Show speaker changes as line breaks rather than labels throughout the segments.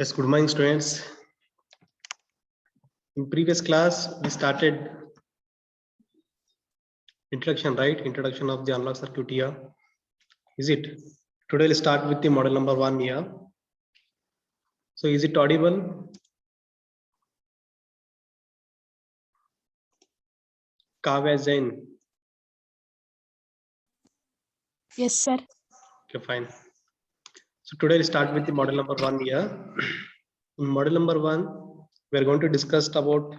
Yes, good morning, students. In previous class, we started introduction, right? Introduction of the analog circuit here. Is it? Today we'll start with the model number 1 here. So is it audible? Kavya Jain.
Yes, sir.
Okay, fine. So today we'll start with the model number 1 here. In model number 1, we are going to discuss about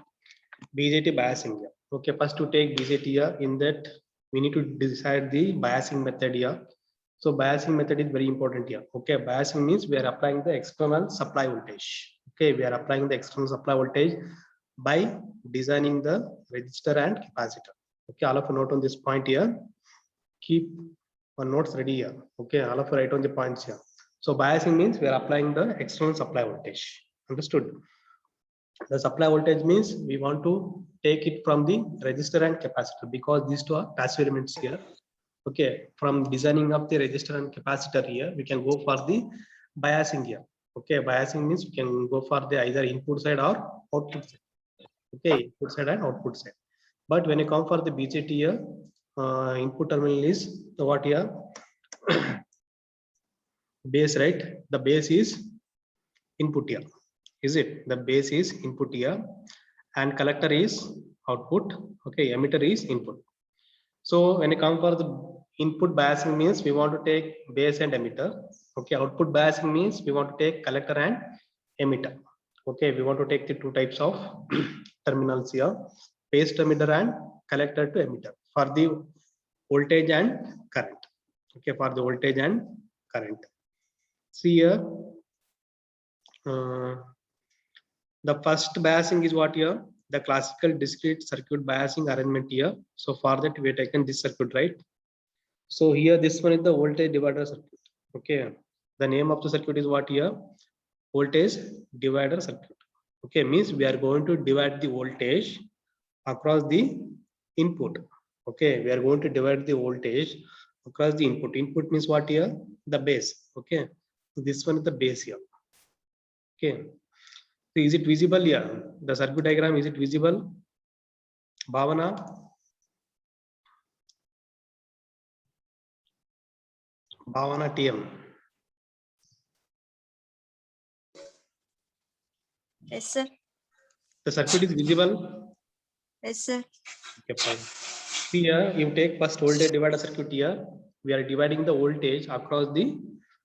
BJT biasing here. Okay, first to take BJT here. In that, we need to decide the biasing method here. So biasing method is very important here. Okay, biasing means we are applying the external supply voltage. Okay, we are applying the external supply voltage by designing the resistor and capacitor. Okay, all of you note on this point here. Keep our notes ready here. Okay, all of you write on the points here. So biasing means we are applying the external supply voltage. Understood? The supply voltage means we want to take it from the resistor and capacitor because these two are passive elements here. Okay, from designing of the resistor and capacitor here, we can go for the biasing here. Okay, biasing means we can go for the either input side or output side. Okay, input side and output side. But when you come for the BJT here, input terminal is what here? Base, right? The base is input here. Is it? The base is input here and collector is output. Okay, emitter is input. So when you come for the input biasing means we want to take base and emitter. Okay, output biasing means we want to take collector and emitter. Okay, we want to take the two types of terminals here, base to emitter and collector to emitter for the voltage and current. Okay, for the voltage and current. See here, the first biasing is what here? The classical discrete circuit biasing arrangement here. So for that we have taken this circuit, right? So here this one is the voltage divider circuit. Okay, the name of the circuit is what here? Voltage divider circuit. Okay, means we are going to divide the voltage across the input. Okay, we are going to divide the voltage across the input. Input means what here? The base. Okay, so this one is the base here. Okay, so is it visible here? The circuit diagram, is it visible? Bhavana? Bhavana TM.
Yes, sir.
The circuit is visible?
Yes, sir.
Okay, fine. Here you take first voltage divider circuit here. We are dividing the voltage across the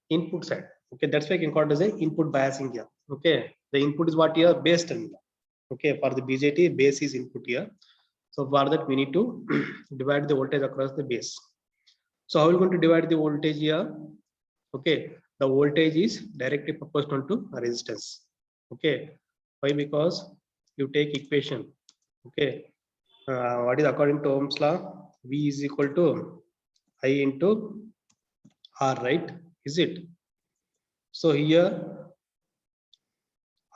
input side. Okay, that's why I can call it as a input biasing here. Okay, the input is what here? Base terminal. Okay, for the BJT, base is input here. So for that we need to divide the voltage across the base. So how are we going to divide the voltage here? Okay, the voltage is directly proportional to resistance. Okay, why? Because you take equation. Okay, what is according to Ohm's law? V is equal to I into R, right? Is it? So here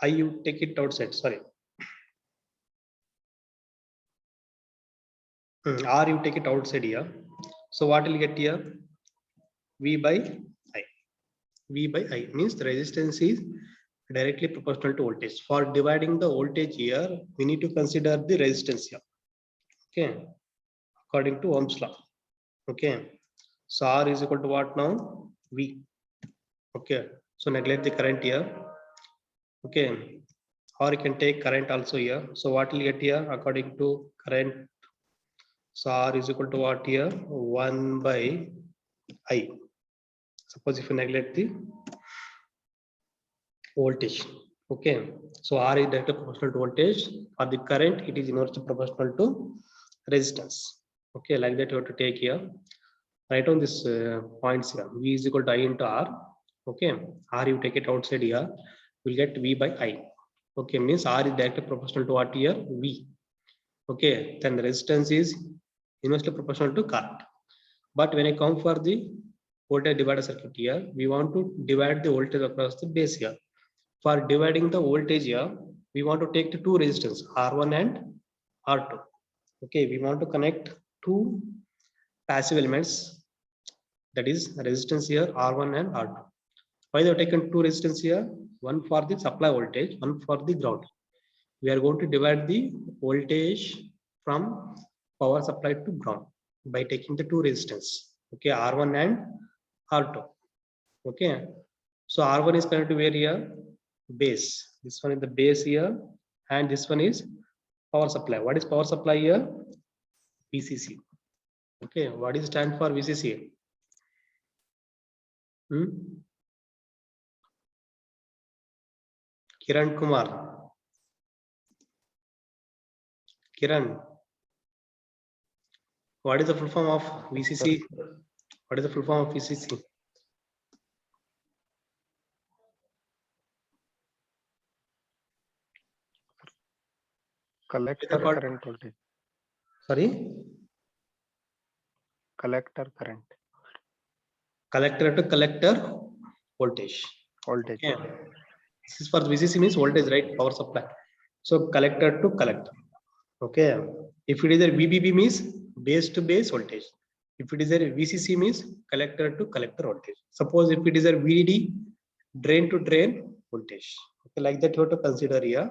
I you take it outside. Sorry, R you take it outside here. So what will get here? V by I. V by I means the resistance is directly proportional to voltage. For dividing the voltage here, we need to consider the resistance here. Okay, according to Ohm's law. Okay, so R is equal to what now? V. Okay, so neglect the current here. Okay, or you can take current also here. So what will get here according to current? So R is equal to what here? 1 by I. Suppose if you neglect the voltage. Okay, so R is directly proportional to voltage. For the current, it is inversely proportional to resistance. Okay, like that you have to take here. Write on this points here. V is equal to I into R. Okay, R you take it outside here. We'll get V by I. Okay, means R is directly proportional to what here? V. Okay, then the resistance is inversely proportional to current. But when I come for the voltage divider circuit here, we want to divide the voltage across the base here. For dividing the voltage here, we want to take the two resistors, R1 and R2. Okay, we want to connect two passive elements, that is resistance here, R1 and R2. Why they have taken two resistance here? one for the supply voltage, one for the ground. We are going to divide the voltage from power supply to ground by taking the two resistance. Okay, R1 and R2. Okay, so R1 is connected to where here? Base. This one is the base here, and this one is power supply. What is power supply here? VCC. Okay, what is stand for VCC? Kiran Kumar. Kiran, what is the full form of VCC? What is the full form of VCC?
Collector current voltage.
Sorry?
Collector current.
Collector to collector voltage.
Voltage.
Okay. This is for VCC means voltage, right? Power supply. So collector to collector. Okay. If it is a VBB means base to base voltage. If it is a VCC means collector to collector voltage. Suppose if it is a VDD, drain to drain voltage. Okay, like that you have to consider here.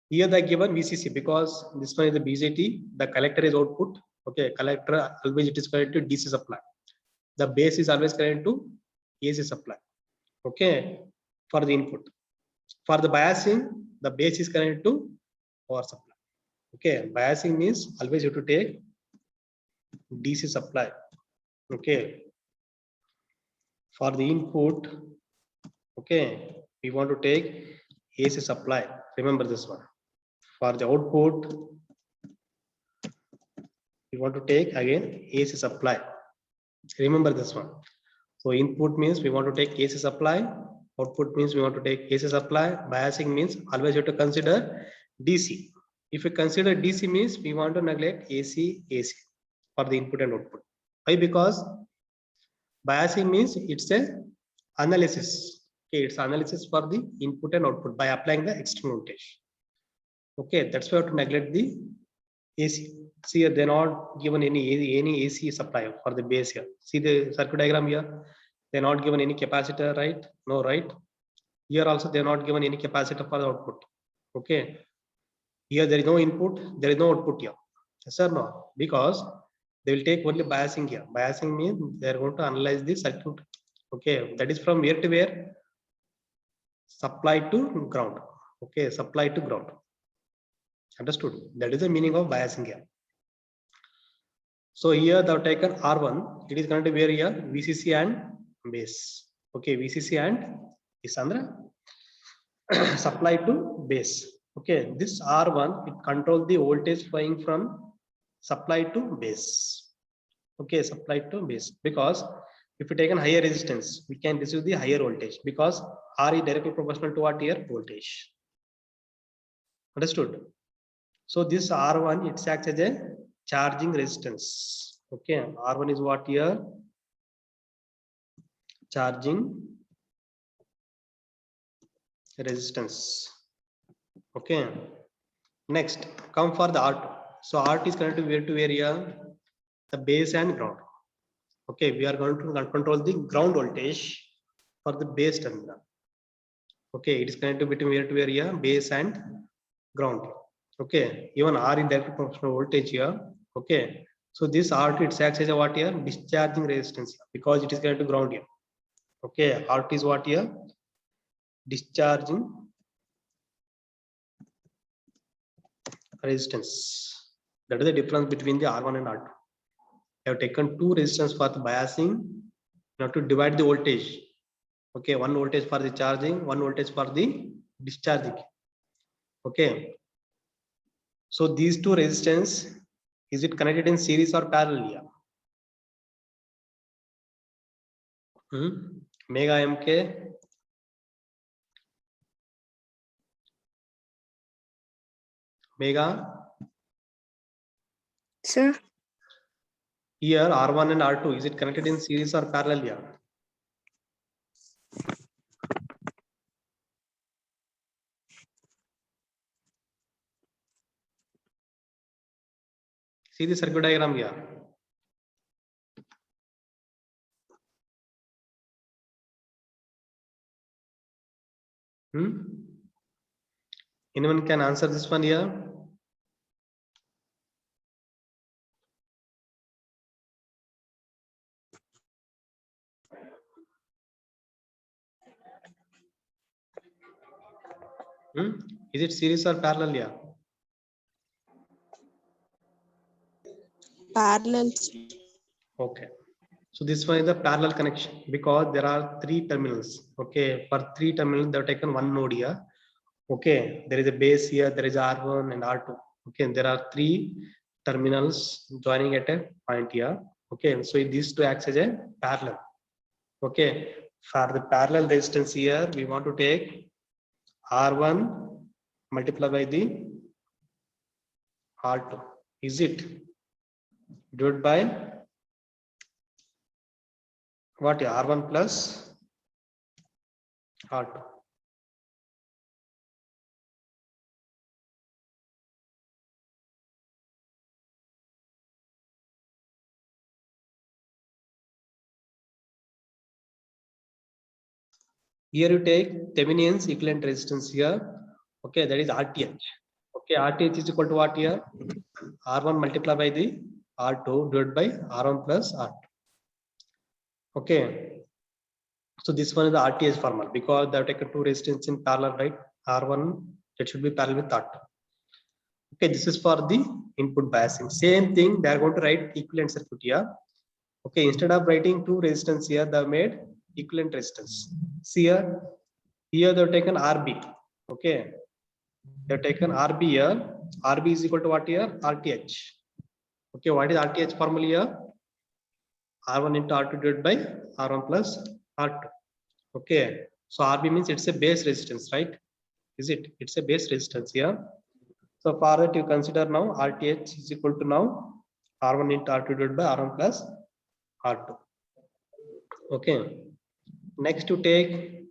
Here they given VCC because this one is the BJT. The collector is output. Okay, collector always it is connected to DC supply. The base is always connected to AC supply. Okay, for the input. For the biasing, the base is connected to power supply. Okay, biasing means always you have to take DC supply. Okay, for the input, okay, we want to take AC supply. Remember this one. For the output, we want to take again AC supply. Remember this one. So input means we want to take AC supply. Output means we want to take AC supply. Biasing means always you have to consider DC. If you consider DC means we want to neglect AC for the input and output. Why? Because biasing means it's a analysis. Okay, it's analysis for the input and output by applying the external voltage. Okay, that's why you have to neglect the AC. See here, they're not given any AC supply for the base here. See the circuit diagram here. They're not given any capacitor, right? No, right? Here also they're not given any capacitor for the output. Okay. Here there is no input, there is no output here. Yes or no? Because they will take only biasing here. Biasing means they're going to analyze the circuit. Okay, that is from where to where? Supply to ground. Okay, supply to ground. Understood? That is the meaning of biasing here. So here they have taken R1. It is connected where here? VCC and base. Okay, VCC and Isandra supply to base. Okay, this R1 it controls the voltage flowing from supply to base. Okay, supply to base, because if we take a higher resistance, we can receive the higher voltage because R is directly proportional to what here? Voltage. Understood? So this R1 it acts as a charging resistance. Okay, R1 is what here? Charging resistance. Okay, next come for the R2. So R2 is connected to where here? The base and ground. Okay, we are going to control the ground voltage for the base terminal. Okay, it is connected between where to where here? Base and ground. Okay, even R in direct proportional voltage here. Okay, so this R2 it acts as a what here? Discharging resistance because it is connected to ground here. Okay, R2 is what here? Discharging resistance. That is the difference between the R1 and R2. I have taken two resistance for the biasing. Now to divide the voltage. Okay, one voltage for the charging, one voltage for the discharging. Okay. So these two resistance, is it connected in series or parallel here? Mega MK. Mega.
Sir.
Here R1 and R2, is it connected in series or parallel here? See the circuit diagram here. Anyone can answer this one here? Is it series or parallel here?
Parallel.
Okay. So this one is the parallel connection because there are 3 terminals. Okay. For 3 terminals, they have taken one node here. Okay. There is a base here. There is R1 and R2. Okay. There are 3 terminals joining at a point here. Okay. So these two acts as a parallel. Okay. For the parallel resistance here, we want to take R1 multiplied by the R2. Is it divided by what? R1 plus R2. Here you take Thevenin's equivalent resistance here. Okay, that is RTH. Okay, RTH is equal to what here? R1 multiplied by the R2 divided by R1 plus R2. Okay. So this one is the RTH formula because they have taken 2 resistance in parallel, right? R1 that should be parallel with R2. Okay, this is for the input biasing. Same thing, they are going to write equivalent circuit here. Okay, instead of writing 2 resistance here, they have made equivalent resistance. See here they have taken RB. Okay, they have taken RB here. RB is equal to what here? RTH. Okay, what is RTH formula here? R1 into R2 divided by R1 plus R2. Okay, so RB means it's a base resistance, right? Is it? It's a base resistance here. So for that you consider now RTH is equal to now R1 into R2 divided by R1 plus R2. Okay. Next to take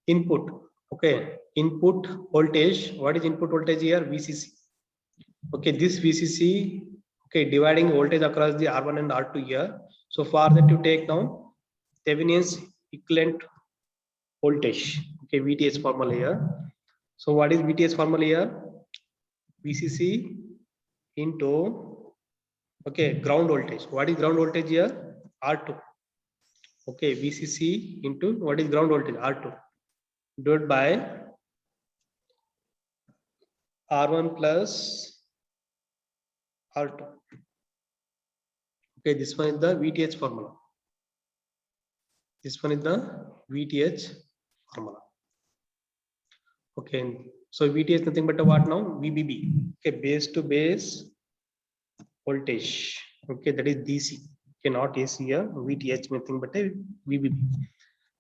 input. Okay, input voltage. What is input voltage here? VCC. Okay, this VCC. Okay, dividing voltage across the R1 and R2 here. So for that you take now Thevenin's equivalent voltage. Okay, VTH formula here. So what is VTH formula here? VCC into ground voltage. What is ground voltage here? R2. Okay, VCC into what is ground voltage? R2 divided by R1 plus R2. Okay, this one is the VTH formula. This one is the VTH formula. Okay, so VTH nothing but a what now? VBB. Okay, base to base voltage. Okay, that is DC. Okay, not AC here. VTH nothing but a VBB.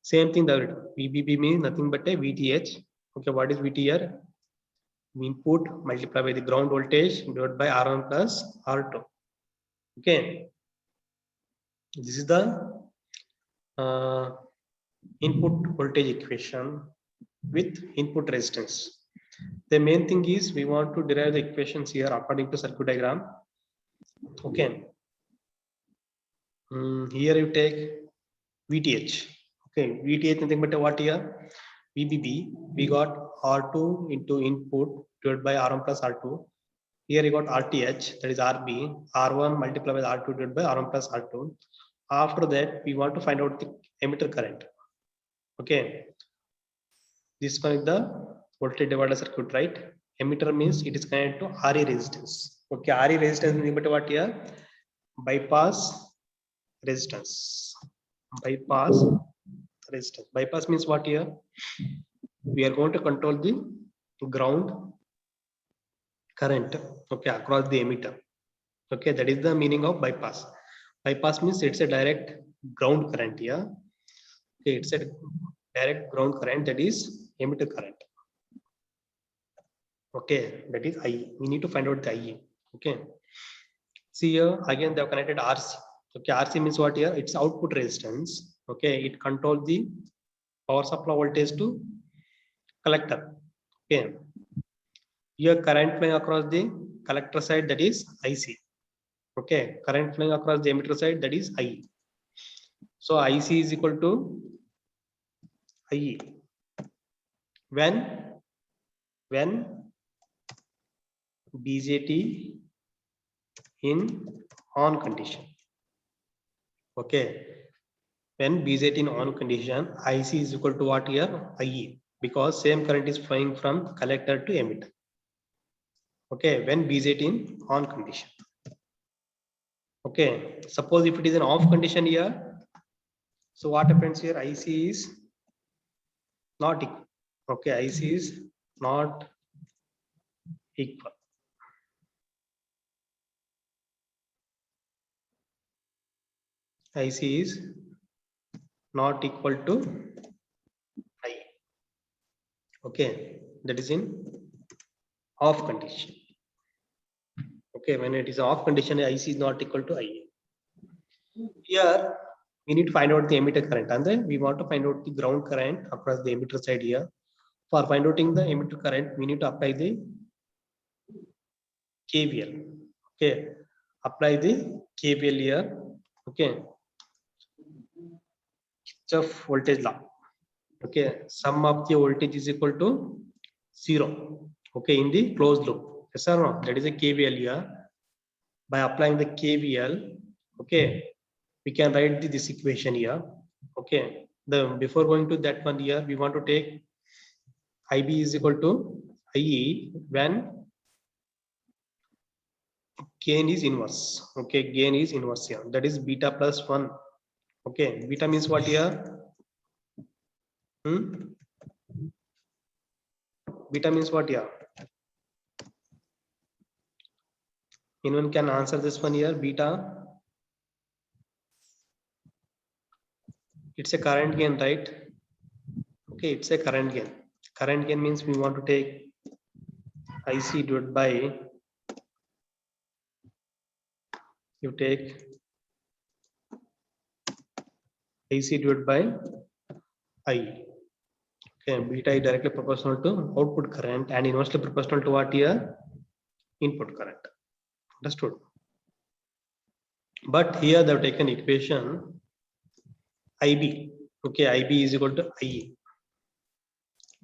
Same thing, the VBB means nothing but a VTH. Okay, what is VT here? Input multiplied by the ground voltage divided by R1 plus R2. Okay, this is the input voltage equation with input resistance. The main thing is we want to derive the equations here according to circuit diagram. Okay, here you take VTH. Okay, VTH nothing but what here? VBB. We got R2 into input divided by R1 plus R2. Here you got RTH, that is RB. R1 multiplied by R2 divided by R1 plus R2. After that, we want to find out the emitter current. Okay, this one is the voltage divider circuit, right? Emitter means it is connected to RE resistance. Okay, RE resistance is but what here? Bypass resistance. Bypass resistance. Bypass means what here? We are going to control the ground current, okay, across the emitter. Okay, that is the meaning of bypass. Bypass means it's a direct ground current here. Okay, it's a direct ground current, that is emitter current. Okay, that is IE. We need to find out the IE. Okay, see here again they have connected RC. Okay, RC means what here? It's output resistance. Okay, it controls the power supply voltage to collector. Okay, here current flowing across the collector side, that is IC. Okay, current flowing across the emitter side, that is IE. So IC is equal to IE when BJT in on condition. Okay, when BJT in on condition, IC is equal to what here? IE, because same current is flowing from collector to emitter. Okay, when BJT in on condition. Okay, suppose if it is an off condition here, so what happens here? IC is not equal. Okay, IC is not equal. IC is not equal to I. Okay, that is in off condition. Okay, when it is off condition, IC is not equal to I. Here we need to find out the emitter current, and then we want to find out the ground current across the emitter side here. For finding out the emitter current, we need to apply the KVL. Okay, apply the KVL here. Okay, Kirchhoff voltage law. Okay, sum of the voltage is equal to 0. Okay, in the closed loop. Yes or no? That is a KVL here. By applying the KVL, okay, we can write this equation here. Okay, before going to that one here, we want to take IB is equal to IE when gain is inverse. Okay, gain is inverse here. That is beta plus 1. Okay, beta means what here? Beta means what here? Anyone can answer this one here? Beta. It's a current gain, right? Okay, it's a current gain. Current gain means we want to take IC divided by, you take IC divided by I. Okay, beta is directly proportional to output current and inversely proportional to what here? Input current. Understood? But here they have taken equation IB. Okay, IB is equal to IE.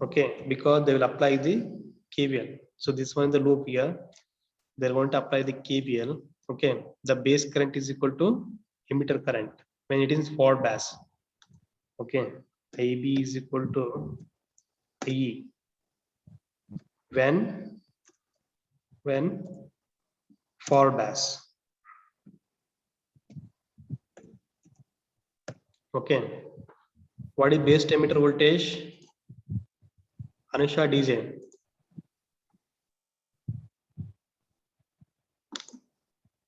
Okay, because they will apply the KVL. So this one is the loop here. They're going to apply the KVL. Okay, the base current is equal to emitter current when it is forward bias. Okay, IB is equal to IE when forward bias. Okay, what is base emitter voltage? Anusha DJ.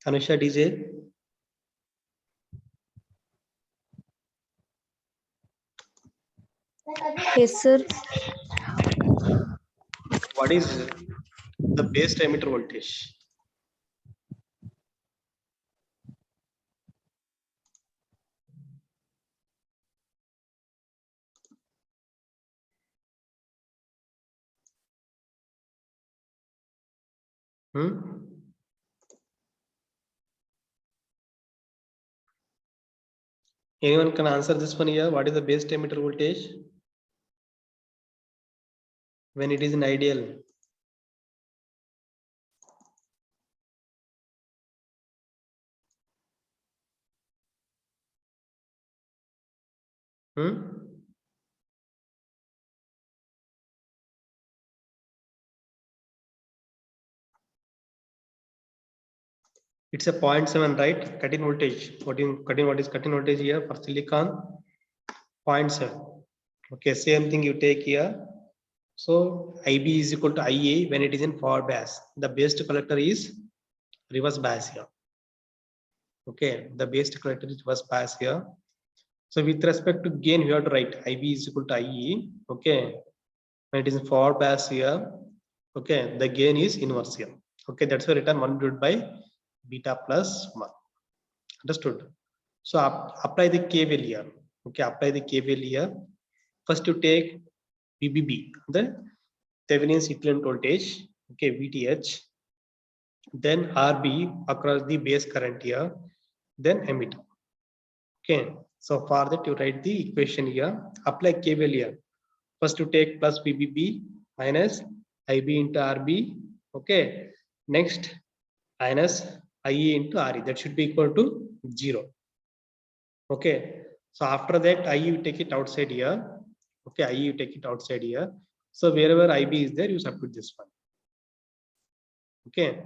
Anusha DJ.
Yes, sir.
What is the base emitter voltage? Anyone can answer this one here? What is the base emitter voltage when it is in ideal? It's a 0.7, right? Cut-in voltage. What is cut-in voltage here for silicon? 0.7. Okay, same thing you take here. So IB is equal to IA when it is in forward bias. The base collector is reverse bias here. Okay, the base collector is reverse bias here. So with respect to gain, you have to write IB is equal to IE. Okay, when it is in forward bias here. Okay, the gain is inverse here. Okay, that's why written 1 divided by beta plus 1. Understood? So apply the KVL here. Okay, apply the KVL here. First you take VBB, the Thevenin's equivalent voltage. Okay, VTH. Then RB across the base current here. Then emitter. Okay, so for that you write the equation here. Apply KVL here. First to take plus VBB minus IB into RB. Okay. Next minus IE into RE. That should be equal to 0. Okay. So after that, IE you take it outside here. Okay, IE you take it outside here. So wherever IB is there, you substitute this one. Okay.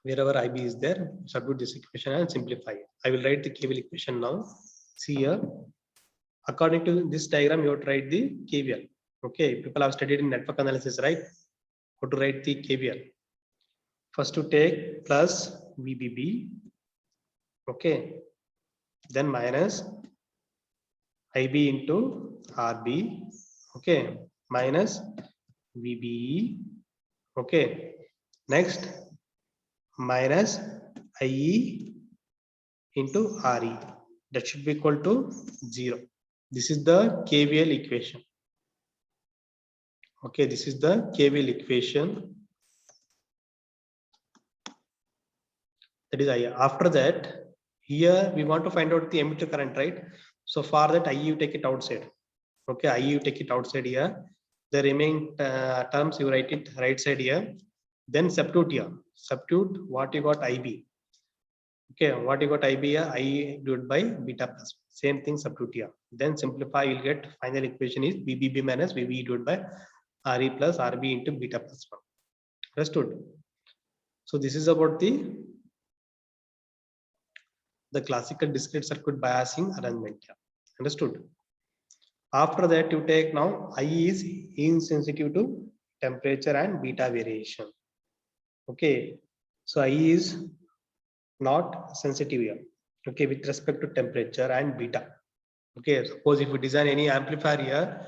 Wherever IB is there, substitute this equation and simplify it. I will write the KVL equation now. See here. According to this diagram, you have to write the KVL. Okay, people have studied in network analysis, right? How to write the KVL. First to take plus VBB. Okay. Then minus IB into RB. Okay. Minus VBE. Okay. Next minus IE into RE. That should be equal to 0. This is the KVL equation. Okay, this is the KVL equation. That is I. After that, here we want to find out the emitter current, right? So for that, IE you take it outside. Okay, IE you take it outside here. The remaining terms you write it right side here. Then substitute here. Substitute what you got IB. Okay, what you got IB here, IE divided by beta plus. Same thing substitute here. Then simplify, you'll get final equation is VBB minus VBE divided by RE plus RB into beta plus 1. Understood? So this is about the classical discrete circuit biasing arrangement here. Understood? After that, you take now IE is insensitive to temperature and beta variation. Okay, so IE is not sensitive here. Okay, with respect to temperature and beta. Okay, suppose if you design any amplifier here,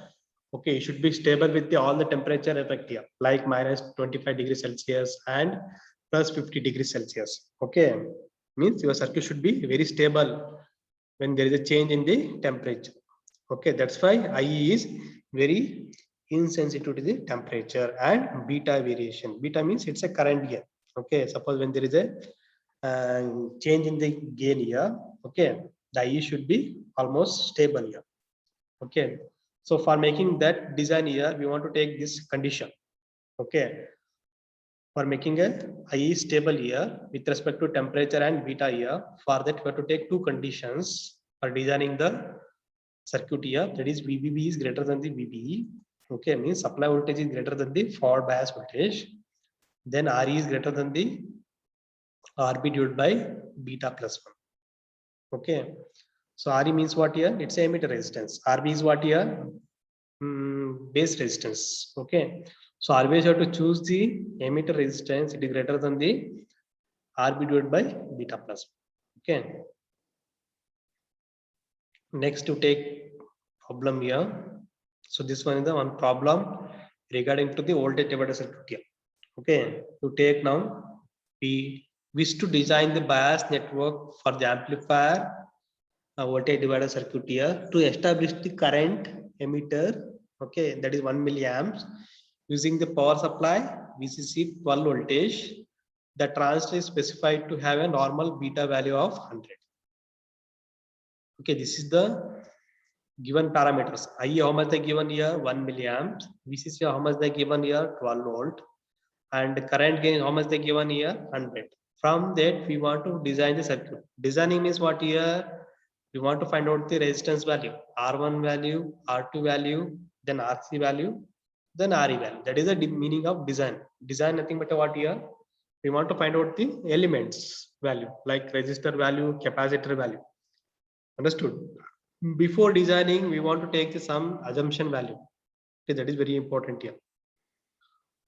okay, it should be stable with all the temperature effect here, like minus 25 degrees Celsius and plus 50 degrees Celsius. Okay, means your circuit should be very stable when there is a change in the temperature. Okay, that's why IE is very insensitive to the temperature and beta variation. Beta means it's a current here. Okay, suppose when there is a change in the gain here, okay, the IE should be almost stable here. Okay, so for making that design here, we want to take this condition. Okay, for making a IE stable here with respect to temperature and beta here, for that we have to take two conditions for designing the circuit here. That is VBB is greater than the VBE. Okay, means supply voltage is greater than the forward bias voltage. Then RE is greater than the RB divided by beta plus 1. Okay, so RE means what here? It's a emitter resistance. RB is what here? Base resistance. Okay, so always you have to choose the emitter resistance. It is greater than the RB divided by beta plus 1. Okay. Next to take problem here. So this one is the one problem regarding to the voltage divider circuit here. Okay, to take now, we wish to design the bias network for the amplifier voltage divider circuit here to establish the current emitter. Okay, that is 1 milliamps using the power supply VCC 12 voltage. The transistor is specified to have a normal beta value of 100. Okay, this is the given parameters. IE how much they given here? 1 milliamps. VCC how much they given here? 12 volt. And current gain how much they given here? 100. From that we want to design the circuit. Designing means what here? We want to find out the resistance value, R1 value, R2 value, then RC value, then RE value. That is the meaning of design. Design nothing but what here? We want to find out the elements value, like resistor value, capacitor value. Understood? Before designing, we want to take some assumption value. Okay, that is very important here.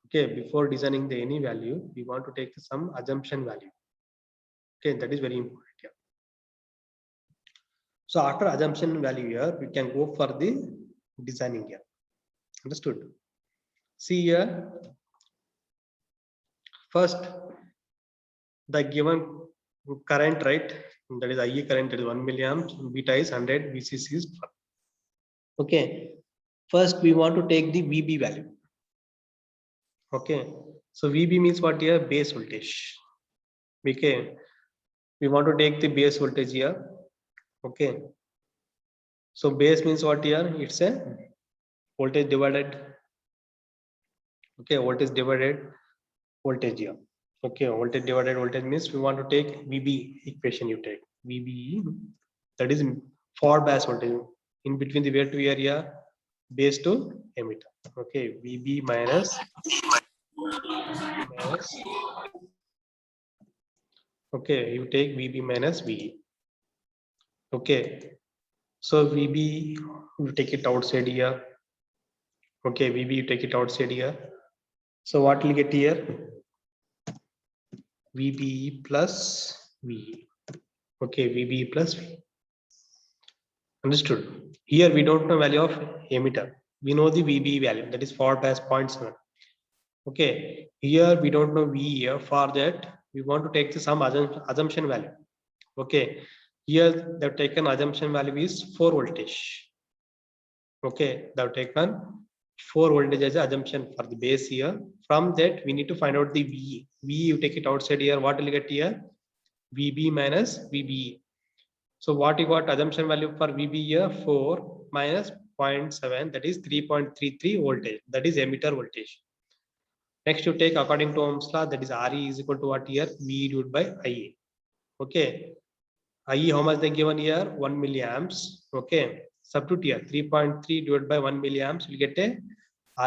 Okay, before designing the any value, we want to take some assumption value. Okay, that is very important here. So after assumption value here, we can go for the designing here. Understood? See here. First, the given current, right? That is IE current, that is 1 milliamps, beta is 100, VCC is 12. Okay. First, we want to take the VB value. Okay. So VB means what here? Base voltage. Okay. We want to take the base voltage here. Okay. So base means what here? It's a voltage divided. Okay, voltage divided voltage here. Okay, voltage divided voltage means we want to take VB equation. You take VB, that is forward bias voltage in between the wear to area base to emitter. Okay, VB minus. Okay, you take VB minus VE. Okay, so VB you take it outside here. Okay, VB you take it outside here. So what will get here? VB plus VE. Okay, VB plus V. Understood. Here we don't know value of emitter. We know the VB value, that is forward bias 0.7. Okay, here we don't know VE here. For that, we want to take some assumption value. Okay, here they've taken assumption value is 4 voltage. Okay, they've taken 4 voltage as assumption for the base here. From that, we need to find out the VE. VE, you take it outside here. What will you get here? VB minus VBE. So what you got assumption value for VB here? 4 minus 0.7, that is 3.33 voltage. That is emitter voltage. Next, you take according to Ohm's law, that is RE is equal to what here? VE divided by IA. Okay. IE, how much they given here? 1 milliamps. Okay. Substitute here 3.3 divided by 1 milliamps. We'll get a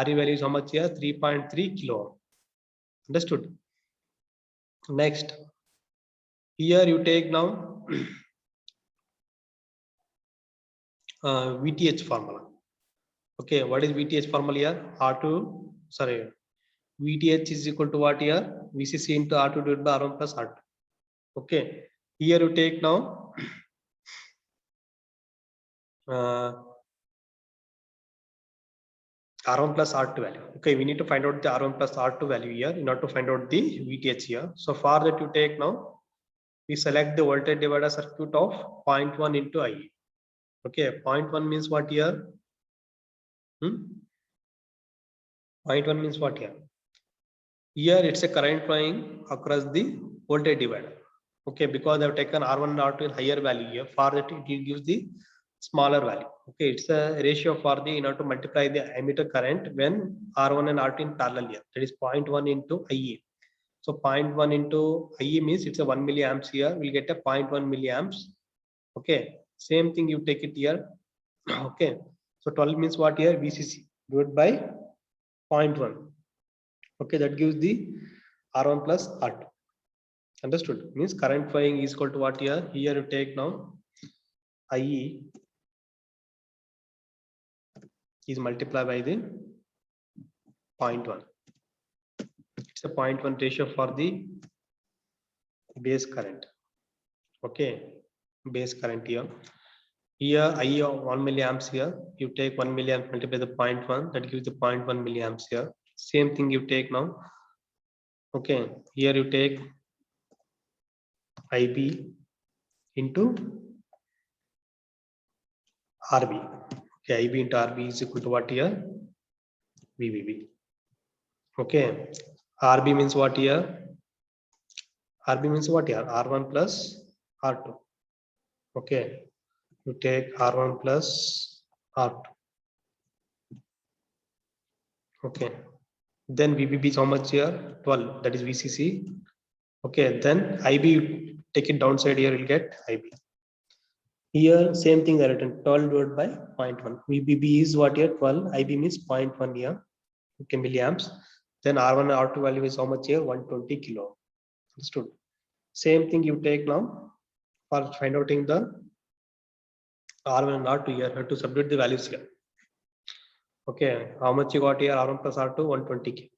RE value is how much here? 3.3 kilo. Understood? Next, here you take now VTH formula. Okay, what is VTH formula here? R2, sorry, VTH is equal to what here? VCC into R2 divided by R1 plus R2. Okay, here you take now R1 plus R2 value. Okay, we need to find out the R1 plus R2 value here in order to find out the VTH here. So for that you take now, we select the voltage divider circuit of 0.1 into IA. Okay, 0.1 means what here? 0.1 means what here? Here it's a current flowing across the voltage divider. Okay, because they have taken R1 and R2 in higher value here. For that it gives the smaller value. Okay, it's a ratio for the in order to multiply the emitter current when R1 and R2 in parallel here. That is 0.1 into IA. So 0.1 into IA means it's a 1 milliamps here. We'll get a 0.1 milliamps. Okay, same thing you take it here. Okay, so 12 means what here? VCC divided by 0.1. Okay, that gives the R1 plus R2. Understood? Means current flowing is equal to what here? Here you take now IE is multiplied by the 0.1. It's a 0.1 ratio for the base current. Okay, base current here. Here IE of 1 milliamps here. You take 1 milliamps multiply the 0.1, that gives the 0.1 milliamps here. Same thing you take now. Okay, here you take IB into RB. Okay, IB into RB is equal to what here? VBB. Okay, RB means what here? RB means what here? R1 plus R2. Okay, you take R1 plus R2. Okay, then VBB is how much here? 12, that is VCC. Okay, then IB, you take it downside here, you'll get IB. Here, same thing I written 12 divided by 0.1. VBB is what here? 12. IB means 0.1 here. Okay, milliamps. Then R1 and R2 value is how much here? 120 kilo. Understood? Same thing you take now for find out the R1 and R2 here. Have to substitute the values here. Okay, how much you got here? R1 plus R2, 120k.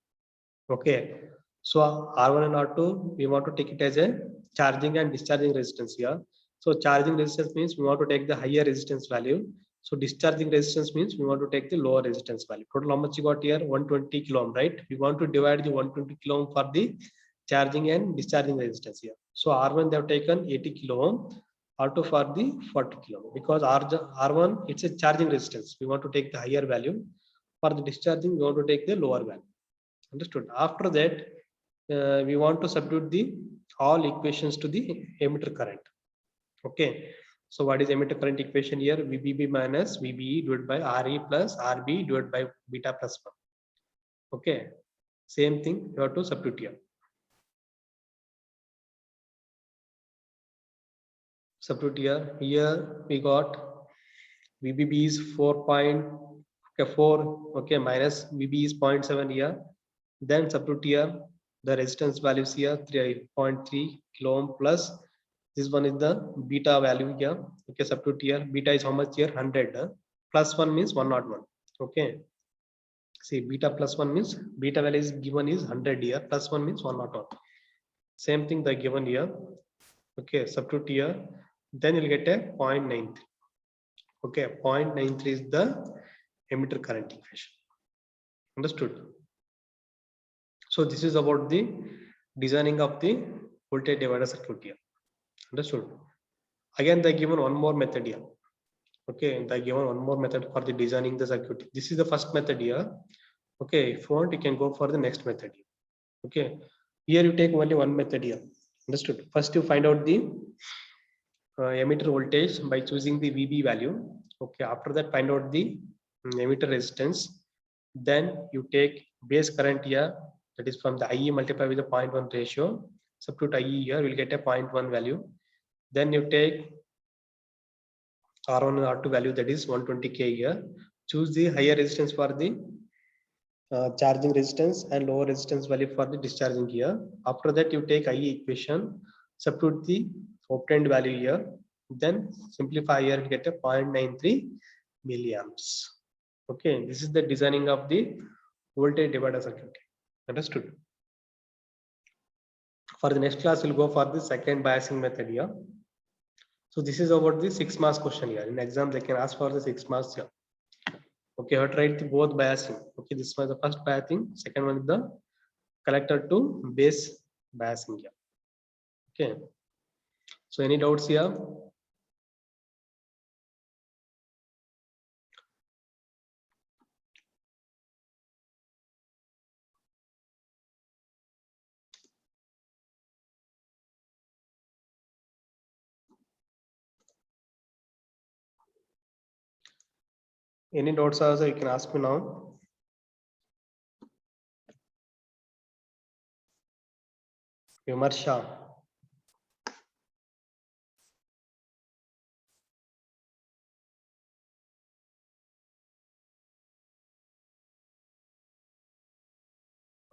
Okay, so R1 and R2, we want to take it as a charging and discharging resistance here. So charging resistance means we want to take the higher resistance value. So discharging resistance means we want to take the lower resistance value. Total how much you got here? 120 kilo ohm, right? We want to divide the 120 kilo ohm for the charging and discharging resistance here. So R1 they have taken 80 kilo ohm, R2 for the 40 kilo ohm. Because R1 it's a charging resistance. We want to take the higher value. For the discharging, we want to take the lower value. Understood? After that, we want to substitute the all equations to the emitter current. Okay, So what is emitter current equation here? VBB minus VBE divided by RE plus RB divided by beta plus 1. Okay, same thing you have to substitute here. Substitute here. Here we got VBB is 4.4. Okay, minus VB is 0.7 here. Then substitute here the resistance values here 3.3 kilo ohm plus this one is the beta value here. Okay, substitute here. Beta is how much here? 100. Plus 1 means 101. Okay. See, beta plus 1 means beta value is given is 100 here. Plus 1 means 101. Same thing they given here. Okay, substitute here. Then you'll get a 0.93. Okay, 0.93 is the emitter current equation. Understood? So this is about the designing of the voltage divider circuit here. Understood? Again, they given one more method here. Okay, they given one more method for the designing the circuit. This is the first method here. Okay, if you want, you can go for the next method here. Okay, here you take only one method here. Understood? First, you find out the emitter voltage by choosing the VB value. Okay, after that, find out the emitter resistance. Then you take base current here, that is from the IE multiplied with the 0.1 ratio. Substitute IE here, we'll get a 0.1 value. Then you take R1 and R2 value, that is 120K here. Choose the higher resistance for the charging resistance and lower resistance value for the discharging here. After that, you take IE equation, substitute the obtained value here, then simplify here and get a 0.93 milliamps. Okay, this is the designing of the voltage divider circuit. Understood? For the next class, we'll go for the second biasing method here. So this is about the 6 marks question here. In exam, they can ask for the 6 marks here. Okay, I have tried the both biasing. Okay, this was the first biasing. Second one is the collector to base biasing here. Okay. So any doubts here? Any doubts also you can ask me now. Vimarsha.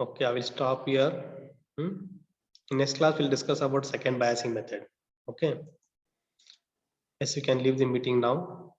Okay, I will stop here. Next class we'll discuss about second biasing method. Okay. Yes, you can leave the meeting now.